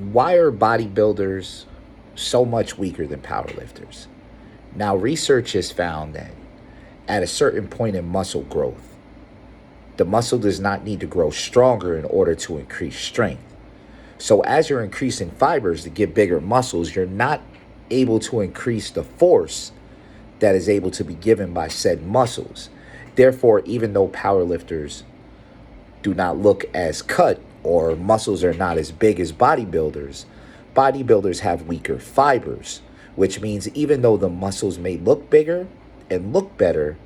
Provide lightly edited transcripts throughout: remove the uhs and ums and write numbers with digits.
Why are bodybuilders so much weaker than powerlifters? Now, research has found that at a certain point in muscle growth, the muscle does not need to grow stronger in order to increase strength. So as you're increasing fibers to get bigger muscles, you're not able to increase the force that is able to be given by said muscles. Therefore, even though powerlifters do not look as cut or muscles are not as big as bodybuilders have weaker fibers, which means even though the muscles may look bigger and look better,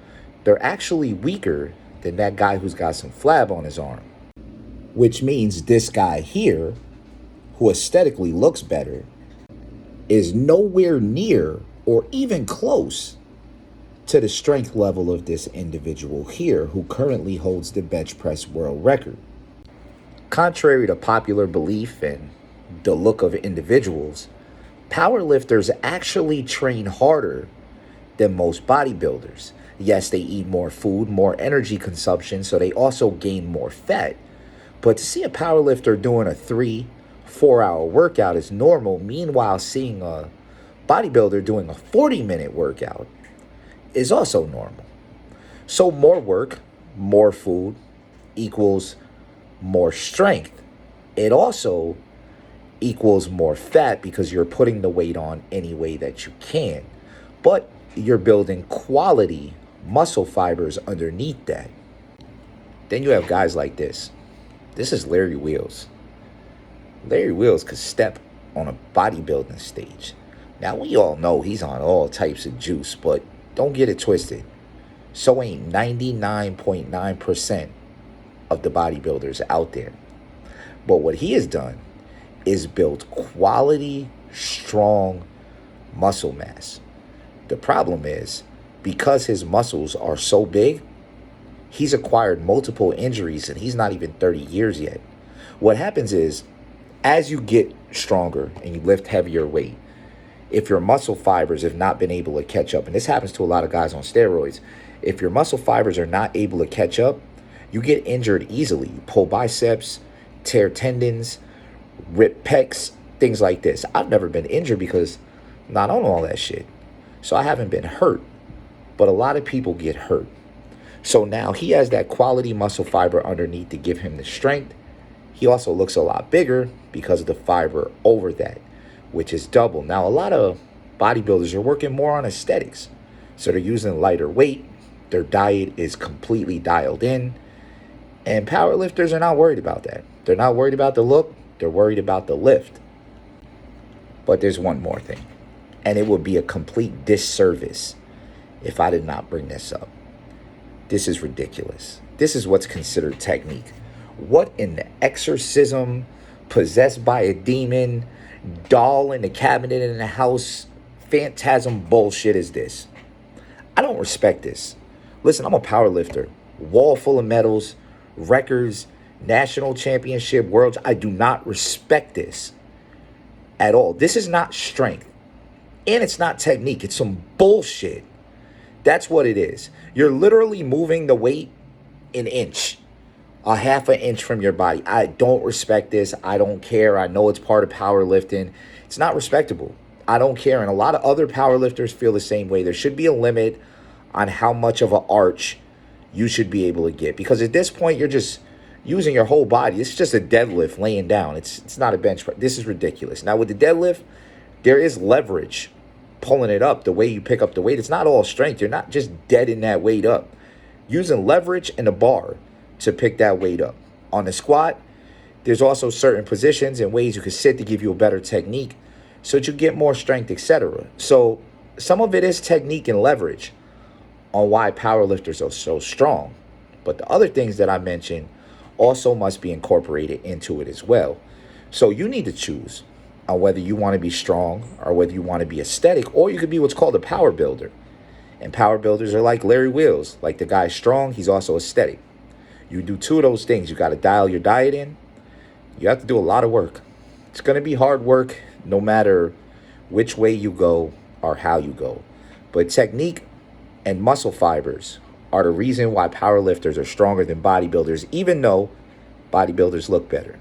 they're actually weaker than that guy who's got some flab on his arm. Which means this guy here, who aesthetically looks better, is nowhere near or even close to the strength level of this individual here who currently holds the bench press world record. Contrary to popular belief and the look of individuals, powerlifters actually train harder than most bodybuilders. Yes, they eat more food, more energy consumption, so they also gain more fat. But to see a powerlifter doing a 3-4 hour workout is normal. Meanwhile, seeing a bodybuilder doing a 40-minute workout is also normal. So more work, more food equals more strength. It also equals more fat because you're putting the weight on any way that you can. But you're building quality muscle fibers underneath that. Then you have guys like this. This is Larry Wheels. Larry Wheels could step on a bodybuilding stage. Now, we all know he's on all types of juice, but don't get it twisted. So ain't 99.9% of the bodybuilders out there. But what he has done is built quality, strong muscle mass. The problem is, because his muscles are so big, he's acquired multiple injuries and he's not even 30 years yet. What happens is, as you get stronger and you lift heavier weight, if your muscle fibers have not been able to catch up, and this happens to a lot of guys on steroids, if your muscle fibers are not able to catch up, you get injured easily. You pull biceps, tear tendons, rip pecs, things like this. I've never been injured because I'm not on all that shit. So I haven't been hurt. But a lot of people get hurt. So now he has that quality muscle fiber underneath to give him the strength. He also looks a lot bigger because of the fiber over that, which is double. Now, a lot of bodybuilders are working more on aesthetics. So they're using lighter weight. Their diet is completely dialed in. And powerlifters are not worried about that. They're not worried about the look. They're worried about the lift. But there's one more thing. And it would be a complete disservice if I did not bring this up. This is ridiculous. This is what's considered technique. What in the exorcism, possessed by a demon, doll in the cabinet in the house, phantasm bullshit is this? I don't respect this. Listen, I'm a powerlifter. Wall full of medals, records, national championship, worlds. I do not respect this at all. This is not strength. And it's not technique. It's some bullshit. That's what it is. You're literally moving the weight an inch, a half an inch from your body. I don't respect this. I don't care. I know it's part of powerlifting. It's not respectable. I don't care. And a lot of other powerlifters feel the same way. There should be a limit on how much of an arch you should be able to get. Because at this point, you're just using your whole body. It's just a deadlift laying down. It's not a bench press. This is ridiculous. Now, with the deadlift, there is leverage pulling it up, the way you pick up the weight. It's not all strength. You're not just deading that weight up. Using leverage and a bar to pick that weight up. On the squat, there's also certain positions and ways you can sit to give you a better technique so that you get more strength, etc. So some of it is technique and leverage on why powerlifters are so strong. But the other things that I mentioned also must be incorporated into it as well. So you need to choose on whether you want to be strong or whether you want to be aesthetic, or you could be what's called a power builder. And power builders are like Larry Wheels. Like the guy's strong, he's also aesthetic. You do two of those things. You got to dial your diet in. You have to do a lot of work. It's going to be hard work no matter which way you go or how you go. But technique and muscle fibers are the reason why powerlifters are stronger than bodybuilders, even though bodybuilders look better.